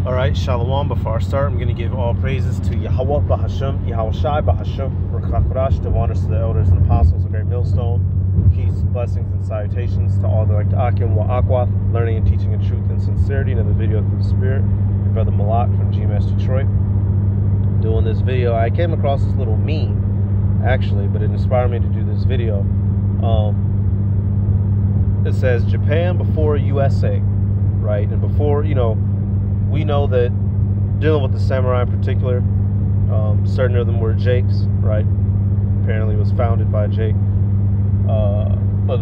All right, Shalom. Before I start, I'm going to give all praises to Yahweh Bahashem, Yahweh Shai Bahashem, Rakakrash, to honors to the elders and apostles of Great Millstone. Peace, blessings, and salutations to all the like Akim wa Akwath, learning and teaching in truth and sincerity. Another video through the Spirit. Your brother Malak from GMS Detroit. Doing this video, I came across this little meme, actually, but it inspired me to do this video. It says Japan before USA, right? And before, you know, we know that dealing with the samurai in particular, certain of them were Jakes, right? Apparently it was founded by Jake. But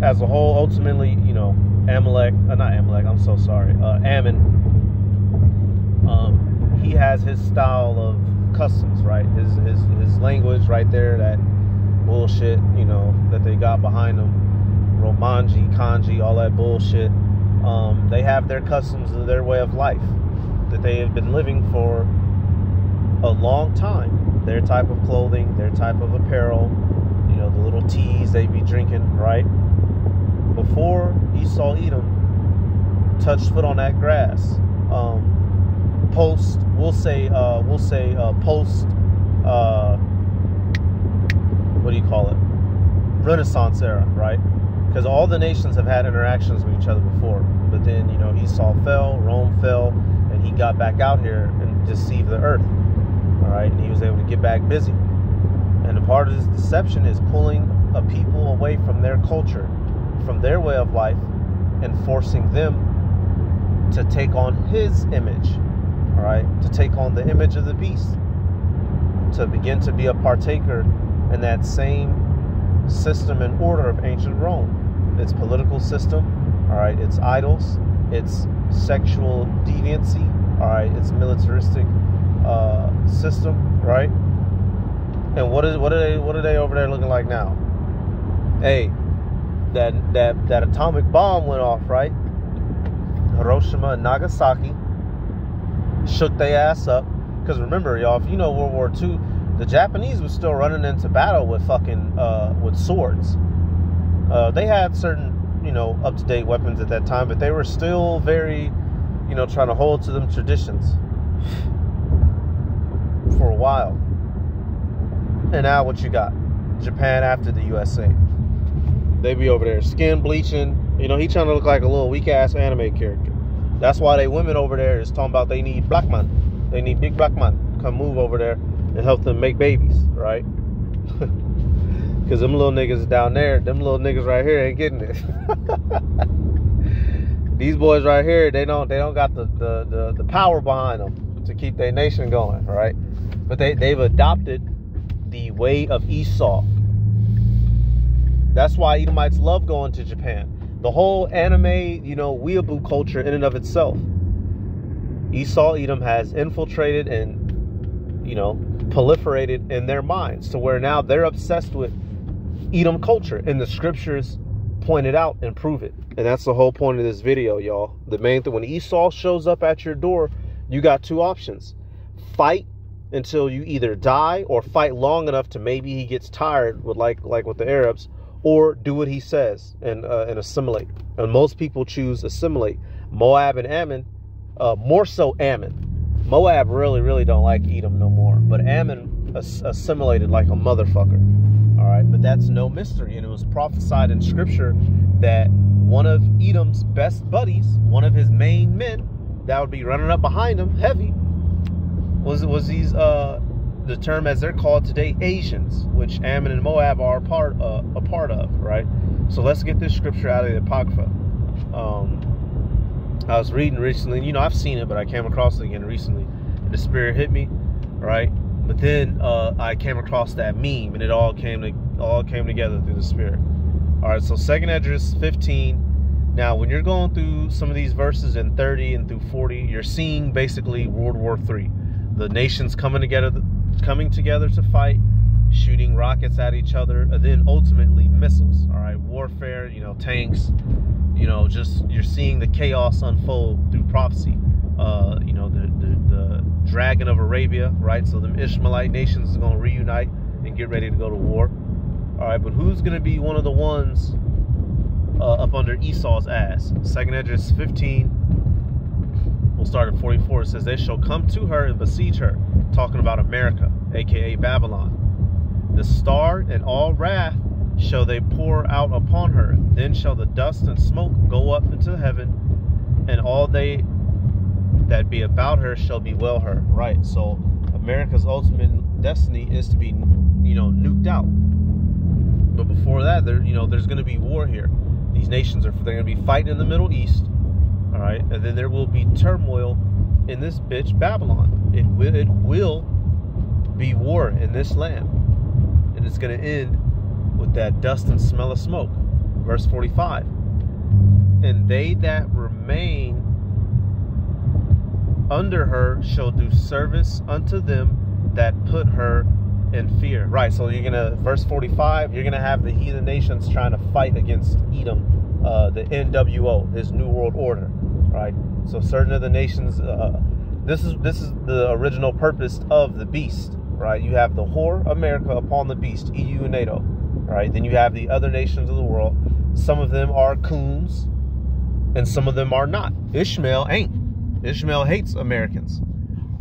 as a whole, ultimately, you know, Ammon, he has his style of customs, right? His language right there, that bullshit, you know, that they got behind them, Romanji, Kanji, all that bullshit. They have their customs and their way of life that they have been living for a long time. Their type of clothing, their type of apparel, you know, the little teas they be drinking, right? Before Esau, Edom touched foot on that grass, post what do you call it? Renaissance era, right? Because all the nations have had interactions with each other before. But then, you know, Esau fell, Rome fell, and he got back out here and deceived the earth. All right, and he was able to get back busy. And a part of this deception is pulling a people away from their culture, from their way of life, and forcing them to take on his image. All right, to take on the image of the beast, to begin to be a partaker in that same system and order of ancient Rome. Its political system, all right, its idols, its sexual deviancy, all right, its militaristic system, right? And what are they over there looking like now? Hey, that atomic bomb went off, right? Hiroshima and Nagasaki shook their ass up. Because remember, y'all, if you know World War II, the Japanese was still running into battle with fucking with swords. They had certain, you know, up-to-date weapons at that time, but they were still very, you know, trying to hold to them traditions for a while. And now what you got? Japan after the USA. They be over there skin bleaching. You know, he trying to look like a little weak-ass anime character. That's why they women over there is talking about they need black man. They need big black man. Come move over there and help them make babies, right? Because them little niggas down there, them little niggas right here ain't getting it. These boys right here, they don't got the power behind them to keep their nation going, right? But they've adopted the way of Esau. That's why Edomites love going to Japan. The whole anime, you know, weeaboo culture in and of itself. Esau, Edom has infiltrated and, you know, proliferated in their minds to where now they're obsessed with Edom culture, and the scriptures point it out and prove it. And that's the whole point of this video, y'all. The main thing, when Esau shows up at your door, you got two options: fight until you either die, or fight long enough to maybe he gets tired with like with the Arabs, or do what he says and assimilate. And most people choose assimilate. Moab and Ammon, more so Ammon. Moab really don't like Edom no more, but Ammon assimilated like a motherfucker. All right, but that's no mystery, and it was prophesied in scripture that one of Edom's best buddies, one of his main men that would be running up behind him heavy, was these the term as they're called today, Asians, which Ammon and Moab are a part of, right? So let's get this scripture out of the Apocrypha. I was reading recently, you know, I've seen it, but I came across it again recently, and the Spirit hit me, right? But then I came across that meme, and it all came together through the Spirit. All right, so 2nd Esdras 15. Now, when you're going through some of these verses in 30 and through 40, you're seeing basically World War III. The nations coming together to fight, shooting rockets at each other, and then ultimately missiles. All right, warfare, you know, tanks, you know, just you're seeing the chaos unfold through prophecy. You know, the dragon of Arabia, right? So the Ishmaelite nations is going to reunite and get ready to go to war. All right, but who's going to be one of the ones up under Esau's ass? 2nd Esdras 15. We'll start at 44. It says, they shall come to her and besiege her, talking about America, aka Babylon. The star and all wrath shall they pour out upon her. Then shall the dust and smoke go up into heaven, and all they that be about her shall bewail her. Right, so America's ultimate destiny is to be, nuked out. But before that, there's going to be war here. These nations they're going to be fighting in the Middle East. All right, and then there will be turmoil in this bitch Babylon. It will be war in this land, and it's going to end with that dust and smell of smoke. Verse 45. And they that remain under her shall do service unto them that put her in fear. Right, so you're gonna, verse 45, you're gonna have the heathen nations trying to fight against Edom, the NWO, his New World Order. Right, so certain of the nations, this is the original purpose of the beast. Right, you have the whore America upon the beast, EU and NATO. Right, then you have the other nations of the world. Some of them are coons, and some of them are not. Ishmael ain't. Ishmael hates Americans.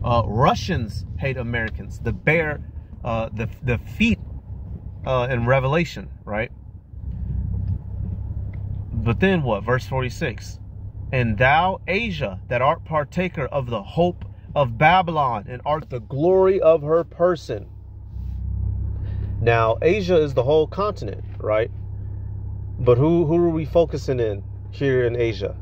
Russians hate Americans. The bear, the feet in Revelation, right? But then what? Verse 46. And thou, Asia, that art partaker of the hope of Babylon, and art the glory of her person. Now, Asia is the whole continent, right? But who are we focusing in here in Asia?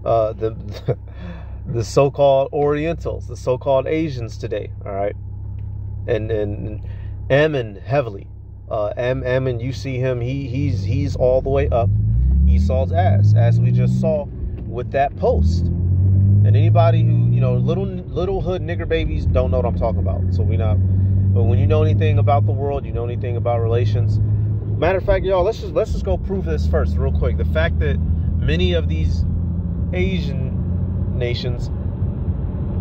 The so-called Orientals, the so-called Asians today, all right? And Ammon heavily. Ammon, you see him, he's all the way up Esau's ass, as we just saw with that post. And anybody who, little hood nigger babies don't know what I'm talking about. So but when you know anything about the world, you know anything about relations. Matter of fact, y'all, let's just go prove this first real quick. The fact that many of these Asian nations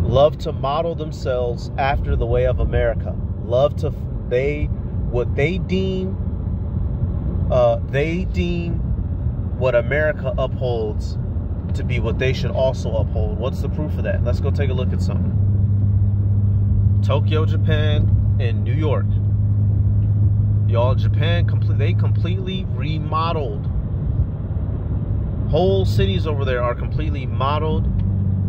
love to model themselves after the way of America. What they deem what America upholds to be what they should also uphold. What's the proof of that? Let's go take a look at something. Tokyo, Japan, and New York. Y'all, Japan, they completely remodeled. Whole cities over there are completely modeled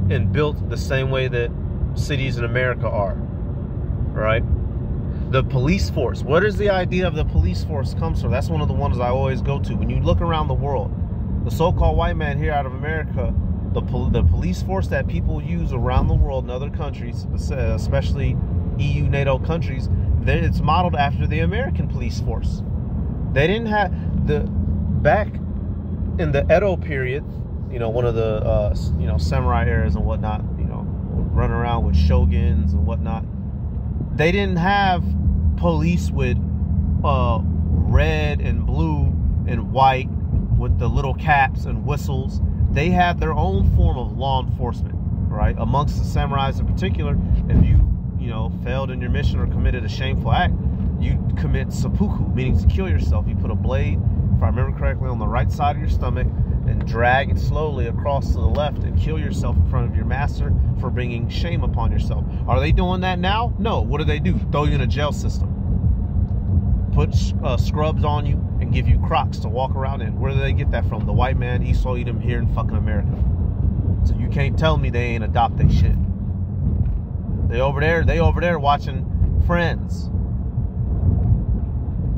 and built the same way that cities in America are. Right? The police force. What is the idea of the police force comes from? That's one of the ones I always go to. When you look around the world, the so-called white man here out of America, the police force that people use around the world in other countries, especially EU, NATO countries, it's modeled after the American police force. They didn't have back in the Edo period, one of the samurai eras and whatnot, running around with shoguns and whatnot. They didn't have police with red and blue and white with the little caps and whistles. They had their own form of law enforcement, right? Amongst the samurais in particular, if you failed in your mission or committed a shameful act, you commit seppuku, meaning to kill yourself. You put a blade, if I remember correctly, on the right side of your stomach and drag it slowly across to the left and kill yourself in front of your master for bringing shame upon yourself. Are they doing that now? No. What do? Throw you in a jail system. Put scrubs on you and give you Crocs to walk around in. Where do they get that from? The white man, Esau, Edom here in fucking America. So you can't tell me they ain't adopt that shit. They over there watching Friends.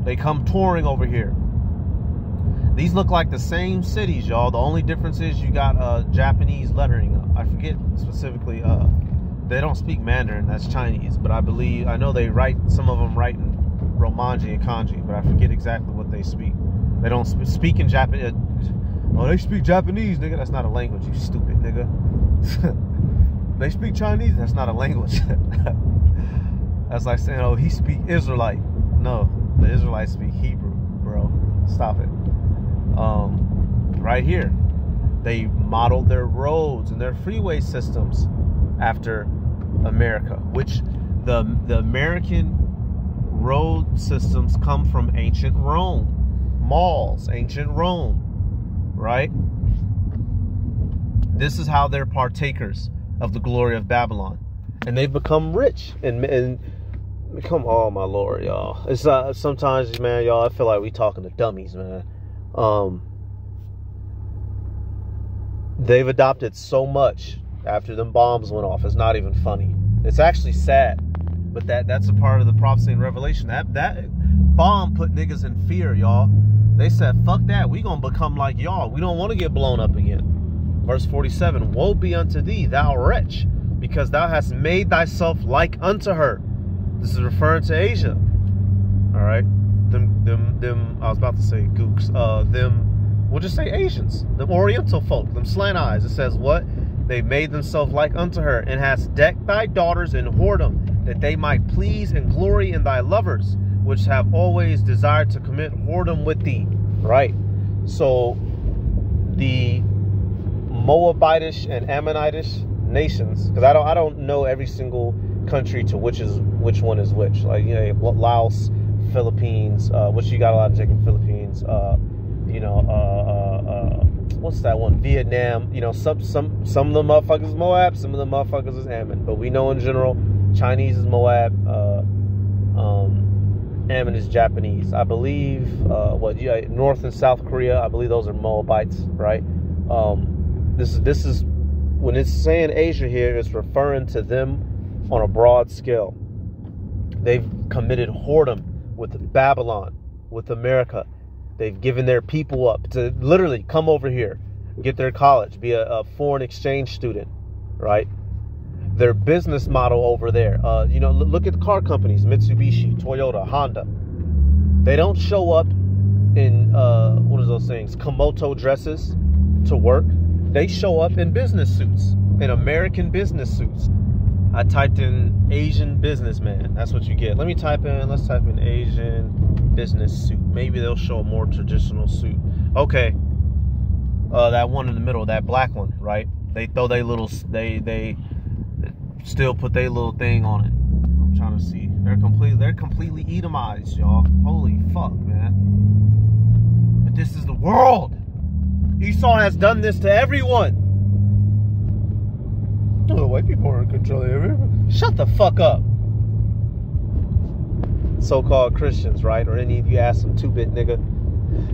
They come touring over here. These look like the same cities, y'all. The only difference is you got Japanese lettering. I forget specifically. They don't speak Mandarin. That's Chinese. But I know they write. Some of them write in Romanji and Kanji. But I forget exactly what they speak. They don't speak in Japanese. Oh, they speak Japanese, nigga. That's not a language, you stupid nigga. They speak Chinese. That's not a language. That's like saying, oh, he speak Israelite. No, the Israelites speak Hebrew, bro. Stop it. Right here, they modeled their roads and their freeway systems after America, which the American road systems come from ancient Rome. Malls, ancient Rome, right? This is how they're partakers of the glory of Babylon. And they've become rich and become, oh my Lord, y'all. It's sometimes, man, y'all, I feel like we talking to dummies, man. They've adopted so much after them bombs went off. It's not even funny. It's actually sad. But that's a part of the prophecy and revelation. That bomb put niggas in fear, y'all. They said, fuck that. We gonna become like y'all. We don't want to get blown up again. Verse 47, woe be unto thee, thou wretch, because thou hast made thyself like unto her. This is referring to Asia. All right. Them, I was about to say gooks. We'll just say Asians. Them Oriental folk, them slant eyes. It says what? They made themselves like unto her, and hast decked thy daughters in whoredom, that they might please and glory in thy lovers, which have always desired to commit whoredom with thee. Right. So the Moabitish and Ammonitish nations, because I don't know every single country to which one is which. Like, you know, Laos, Philippines, which you got a lot of taking Philippines. What's that one? Vietnam. You know, some of the motherfuckers is Moab, some of the motherfuckers is Ammon. But we know in general, Chinese is Moab, Ammon is Japanese. I believe North and South Korea, I believe those are Moabites, right? This is when it's saying Asia here, it's referring to them on a broad scale. They've committed whoredom with Babylon, with America. They've given their people up to literally come over here, get their college, be a foreign exchange student, right? Their business model over there, look at the car companies, Mitsubishi, Toyota, Honda. They don't show up in, what are those things, Komodo dresses to work. They show up in business suits, in American business suits. I typed in Asian businessman. That's what you get. Let's type in Asian business suit. Maybe they'll show a more traditional suit. Okay. That one in the middle, that black one, right? They throw they still put their little thing on it. I'm trying to see. They're completely Edomized, y'all. Holy fuck, man. But this is the world. Esau has done this to everyone. Oh, white people are in control of everyone. Shut the fuck up. So-called Christians, right? Or any of you ask some 2-bit nigga,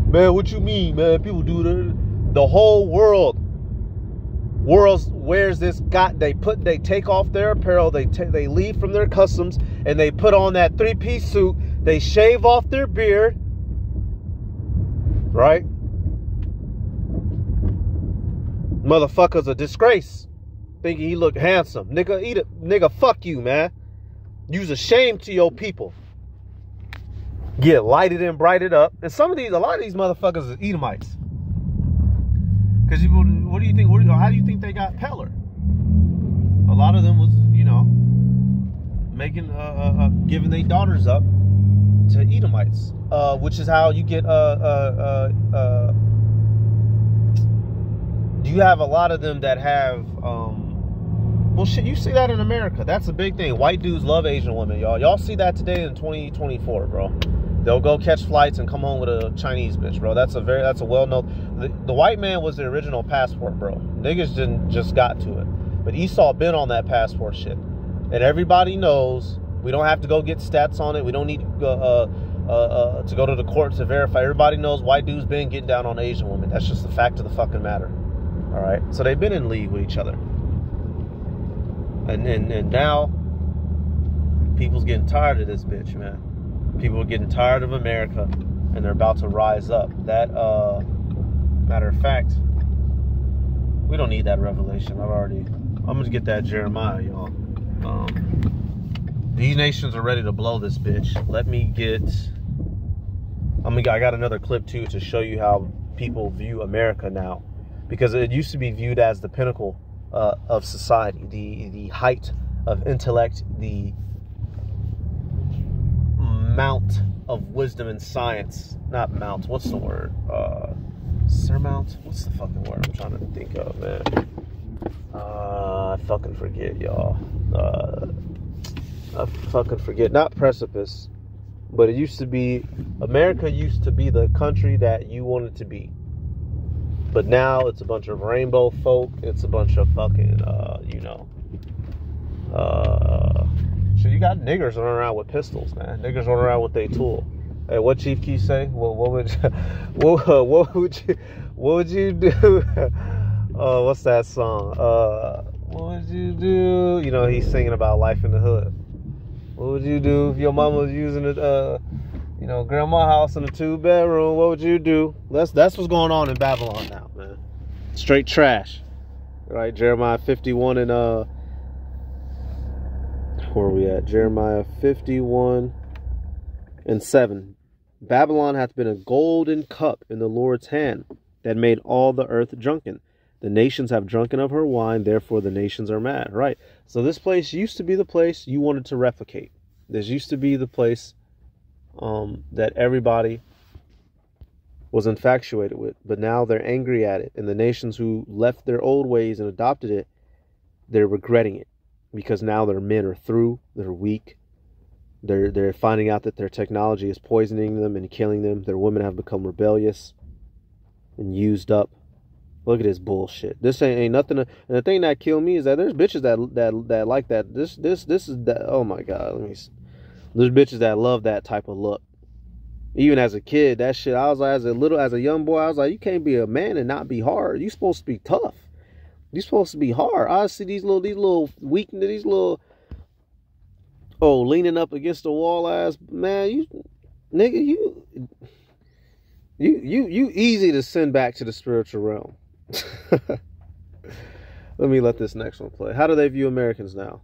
man, what you mean, man? People do that. The whole world wears this. They take off their apparel. They leave from their customs and they put on that 3-piece suit. They shave off their beard, right? Motherfucker's a disgrace. Thinking he look handsome. Nigga, fuck you, man. You's a shame to your people. Get lighted and brighted up. And a lot of these motherfuckers are Edomites. Because what do you think? How do you think they got Peller? A lot of them was, making, giving their daughters up to Edomites. Which is how you get, you have a lot of them that have, well, shit, you see that in America. That's a big thing. White dudes love Asian women, y'all. Y'all see that today in 2024, bro. They'll go catch flights and come home with a Chinese bitch, bro. That's a well-known. The white man was the original passport, bro. Niggas didn't just got to it. But Esau been on that passport shit. And everybody knows we don't have to go get stats on it. We don't need to go to the court to verify. Everybody knows white dudes been getting down on Asian women. That's just the fact of the fucking matter. All right? So they've been in league with each other. And now people's getting tired of this bitch, man. People are getting tired of America, and they're about to rise up. That, matter of fact, we don't need that revelation. I'm gonna get that Jeremiah, y'all. These nations are ready to blow this bitch. I got another clip too to show you how people view America now, because it used to be viewed as the pinnacle of society, the height of intellect, the mount of wisdom and science. Not mount, what's the word? Surmount? What's the fucking word I'm trying to think of, man? I fucking forget, y'all. I fucking forget. Not precipice, but it used to be, America used to be the country that you wanted to be. But now it's a bunch of rainbow folk. It's a bunch of fucking, so you got niggers running around with pistols, man. Niggers running around with their tool. Hey, what Chief Keef say? What would you do? What's that song? What would you do? You know, he's singing about life in the hood. What would you do if your mama was using it, grandma's house in a 2-bedroom? What would you do? That's what's going on in Babylon now, man. Straight trash. Right? Jeremiah 51 and where are we at? Jeremiah 51 and 7. Babylon hath been a golden cup in the Lord's hand that made all the earth drunken. The nations have drunken of her wine, therefore the nations are mad. Right. So this place used to be the place you wanted to replicate. This used to be the place that everybody was infatuated with. But now they're angry at it. And the nations who left their old ways and adopted it, they're regretting it. Because now their men are through. They're weak. They're finding out that their technology is poisoning them and killing them. Their women have become rebellious and used up. Look at this bullshit. This ain't nothing. And the thing that killed me is that there's bitches that like that. This is that. Oh my God. There's bitches that love that type of look. Even as a kid, that shit. I was like, as a young boy, I was like, you can't be a man and not be hard. You supposed to be tough. You supposed to be hard. I see these little weak, these little leaning up against the wall ass man. You easy to send back to the spiritual realm. Let me let this next one play. How do they view Americans now?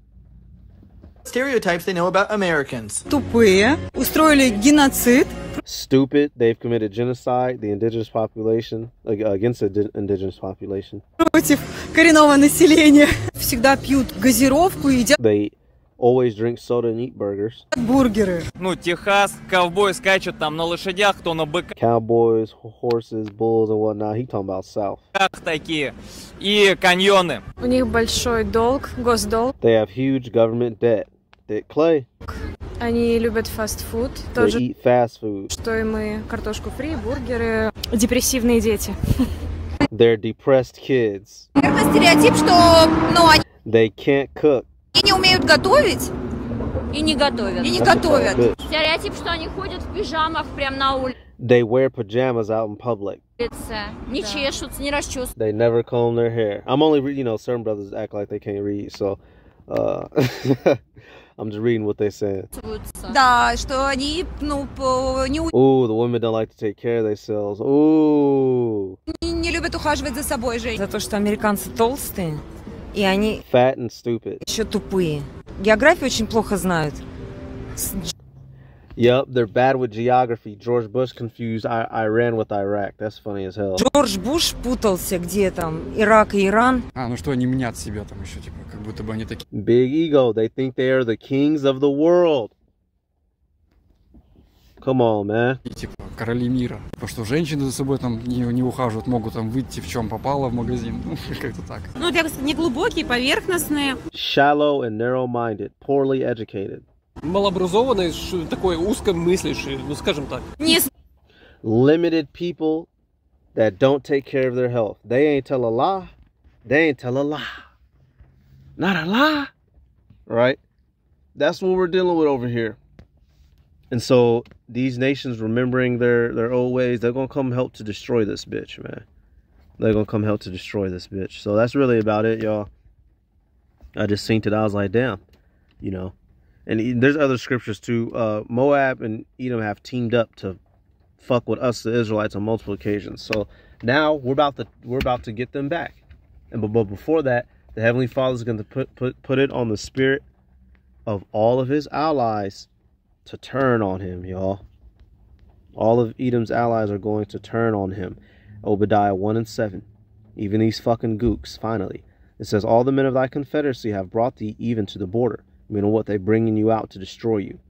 Stereotypes they know about Americans. Тупые, устроили геноцид. Stupid, they've committed genocide, the indigenous population, against the indigenous population. Против коренного населения. Всегда пьют газировку и едят They always drink soda and eat burgers. бургеры. Ну, Техас, ковбои скачут там на лошадях, кто на быках Cowboys, horses, bulls, and whatnot. He talking about South. такие. И каньоны. У них большой долг, госдолг. They have huge government debt. Thick clay. Они любят фастфуд. They Тоже, eat fast food. что и мы. Картошку фри, бургеры. Депрессивные дети. They're depressed kids. Это стереотип, что, они They can't cook. не умеют готовить И не готовят. и не That's a готовят. bad bitch. Стереотип, что они ходят в пижамах прямо на улице, They wear pajamas out in public. не чешутся, не расчесываются. They never comb their hair. I'm only, certain brothers act like they can't read, so I'm just reading what they said. Да, что они, Ooh, the women don't like to take care of themselves. Ooh, не любят ухаживать за собой, Жень. За то, что американцы толстые, и они fat and stupid. еще тупые. Географию очень плохо знают. Yep, they're bad with geography. George Bush confused Iran with Iraq. That's funny as hell. Джордж Буш путался, где там Ирак и Иран. Ну что они мнят себя там еще, типа, как будто бы они такие. Big ego. They think they are the kings of the world. Come on, man. Типа короли мира. Потому что женщины за собой там не ухаживают, могут там выйти в чем попало в магазин. Ну, как-то так. Ну, я бы сказала, неглубокие, поверхностные. Shallow and narrow-minded. Poorly educated. Малообразованный, такой узкомыслящий, скажем так. Limited people that don't take care of their health. They ain't tell a lie. They ain't tell a lie. Not a lie. Right? That's what we're dealing with over here. And so these nations remembering their old ways, they're going to come help to destroy this bitch, man. They're going to come help to destroy this bitch. So that's really about it, y'all. I just seen it. I was like, damn, And there's other scriptures too. Moab and Edom have teamed up to fuck with us, the Israelites, on multiple occasions. So now we're about to get them back. And but before that, the Heavenly Father is going to put it on the spirit of all of his allies to turn on him, y'all. All of Edom's allies are going to turn on him. Obadiah 1 and 7. Even these fucking gooks, finally. It says, all the men of thy confederacy have brought thee even to the border. Meaning what? They bringing you out to destroy you.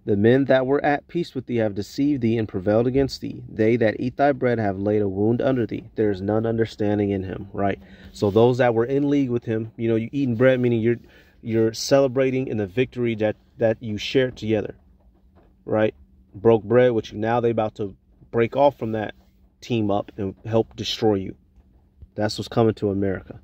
The men that were at peace with thee have deceived thee and prevailed against thee. They that eat thy bread have laid a wound under thee. There is none understanding in him. Right? So those that were in league with him, you eating bread, meaning you're celebrating in the victory that you shared together. Right? Broke bread with you. Now they about to break off from that team up and help destroy you. That's what's coming to America.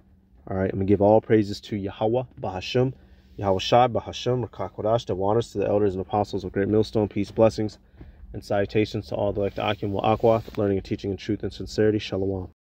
All right, I'm going to give all praises to Yahweh, Bahasham, Yahweh Shai, Bahasham, Rakakwadash, the honors to the elders and apostles of Great Millstone, peace, blessings, and salutations to all the elect Akim Wa Akwath, learning and teaching in truth and sincerity. Shalom.